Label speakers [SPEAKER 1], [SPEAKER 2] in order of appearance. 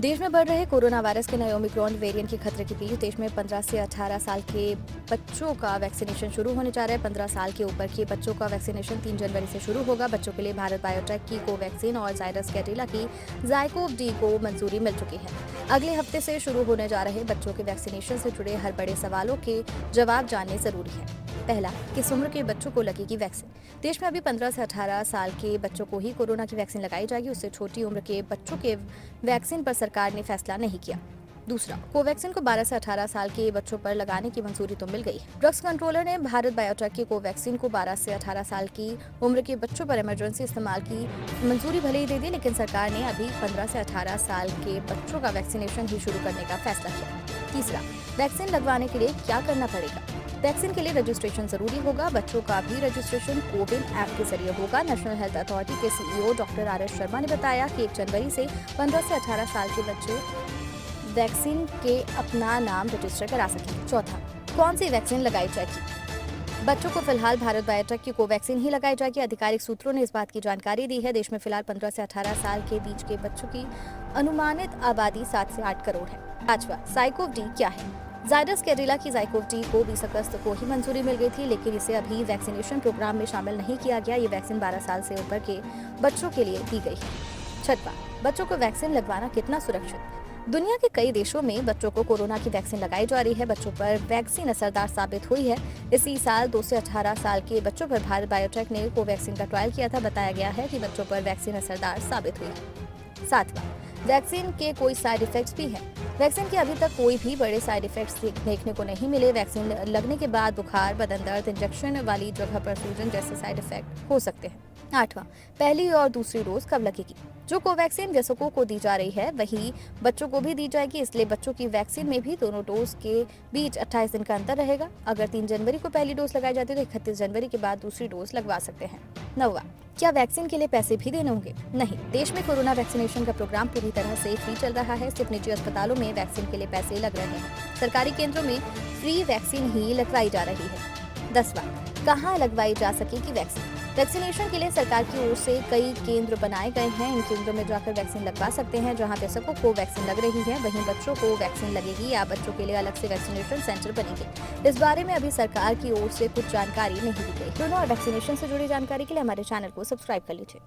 [SPEAKER 1] देश में बढ़ रहे कोरोना वायरस के नए ओमिक्रॉन वेरिएंट के खतरे के बीच देश में 15 से 18 साल के बच्चों का वैक्सीनेशन शुरू होने जा रहा है। 15 साल के ऊपर के बच्चों का वैक्सीनेशन 3 जनवरी से शुरू होगा। बच्चों के लिए भारत बायोटेक की कोवैक्सीन और जायडस कैडिला की जाइकोव डी को मंजूरी मिल चुकी है। अगले हफ्ते से शुरू होने जा रहे बच्चों के वैक्सीनेशन से जुड़े हर बड़े सवालों के जवाब जानने जरूरी है। पहला, किस उम्र के बच्चों को लगेगी वैक्सीन। देश में अभी 15 से 18 साल के बच्चों को ही कोरोना की वैक्सीन लगाई जाएगी। उससे छोटी उम्र के बच्चों के वैक्सीन पर सरकार ने फैसला नहीं किया। दूसरा, कोवैक्सीन को 12 से 18 साल के बच्चों पर लगाने की मंजूरी तो मिल गई है। ड्रग्स कंट्रोलर ने भारत बायोटेक की कोवैक्सीन को 12 से 18 साल की उम्र के बच्चों पर इमरजेंसी इस्तेमाल की मंजूरी भले ही दे दी, लेकिन सरकार ने अभी 15 से 18 साल के बच्चों का वैक्सीनेशन ही शुरू करने का फैसला किया। तीसरा, वैक्सीन लगवाने के लिए क्या करना पड़ेगा। वैक्सीन के लिए रजिस्ट्रेशन जरूरी होगा। बच्चों का भी रजिस्ट्रेशन कोविन ऐप के जरिए होगा। नेशनल हेल्थ अथॉरिटी के CEO doctor R S Sharma ने बताया कि 1 जनवरी से 15 से 18 साल के बच्चे वैक्सीन के अपना नाम रजिस्टर करा सकेंगे। चौथा, कौन सी वैक्सीन लगाई जाएगी। बच्चों को फिलहाल भारत बायोटेक की कोवैक्सीन ही लगाई जाएगी। आधिकारिक सूत्रों ने इस बात की जानकारी दी है। देश में फिलहाल 15 से 18 साल के बीच के बच्चों की अनुमानित आबादी 7 से 8 करोड़ है। पांचवा, जाइकोव डी क्या है। जायडस कैडिला की जाइकोव डी को 20 अगस्त को ही मंजूरी मिल गई थी, लेकिन इसे अभी वैक्सीनेशन प्रोग्राम में शामिल नहीं किया गया। ये वैक्सीन 12 साल से ऊपर के बच्चों के लिए दी गई है। छठवां, बच्चों को वैक्सीन लगवाना कितना सुरक्षित। दुनिया के कई देशों में बच्चों को कोरोना की वैक्सीन लगाई जा रही है। बच्चों पर वैक्सीन असरदार साबित हुई है। इसी साल 2 से 18 साल के बच्चों पर भारत बायोटेक ने कोवैक्सीन का ट्रायल किया था। बताया गया है कि बच्चों पर वैक्सीन असरदार साबित हुई है। सातवां, वैक्सीन के कोई साइड इफेक्ट्स भी हैं। वैक्सीन के अभी तक कोई भी बड़े साइड इफेक्ट्स देखने को नहीं मिले। वैक्सीन लगने के बाद बुखार, बदन दर्द, इंजेक्शन वाली जगह पर सूजन जैसे साइड इफेक्ट हो सकते हैं। आठवां, पहली और दूसरी डोज कब लगेगी। जो कोवैक्सीन वयस्कों को दी जा रही है वही बच्चों को भी दी जाएगी, इसलिए बच्चों की वैक्सीन में भी दोनों डोज के बीच 28 दिन का अंतर रहेगा। अगर 3 जनवरी को पहली डोज लगाई जाती है तो 31 जनवरी के बाद दूसरी डोज लगवा सकते हैं। नौवां, क्या वैक्सीन के लिए पैसे भी देने होंगे। नहीं, देश में कोरोना वैक्सीनेशन का प्रोग्राम पूरी तरह से फ्री चल रहा है। सिर्फ निजी अस्पतालों में वैक्सीन के लिए पैसे लग रहे हैं। सरकारी केंद्रों में फ्री वैक्सीन ही लगवाई जा रही है। 10वां, कहाँ लगवाई जा सकेगी वैक्सीन। वैक्सीनेशन के लिए सरकार की ओर से कई केंद्र बनाए गए हैं। इन केंद्रों में जाकर वैक्सीन लगवा सकते हैं। जहां वयस्कों को वैक्सीन लग रही है वहीं बच्चों को वैक्सीन लगेगी या बच्चों के लिए अलग से वैक्सीनेशन सेंटर बनेंगे। इस बारे में अभी सरकार की ओर से कुछ जानकारी नहीं दी गई। कोरोना और वैक्सीनेशन से जुड़ी जानकारी के लिए हमारे चैनल को सब्सक्राइब कर लीजिए।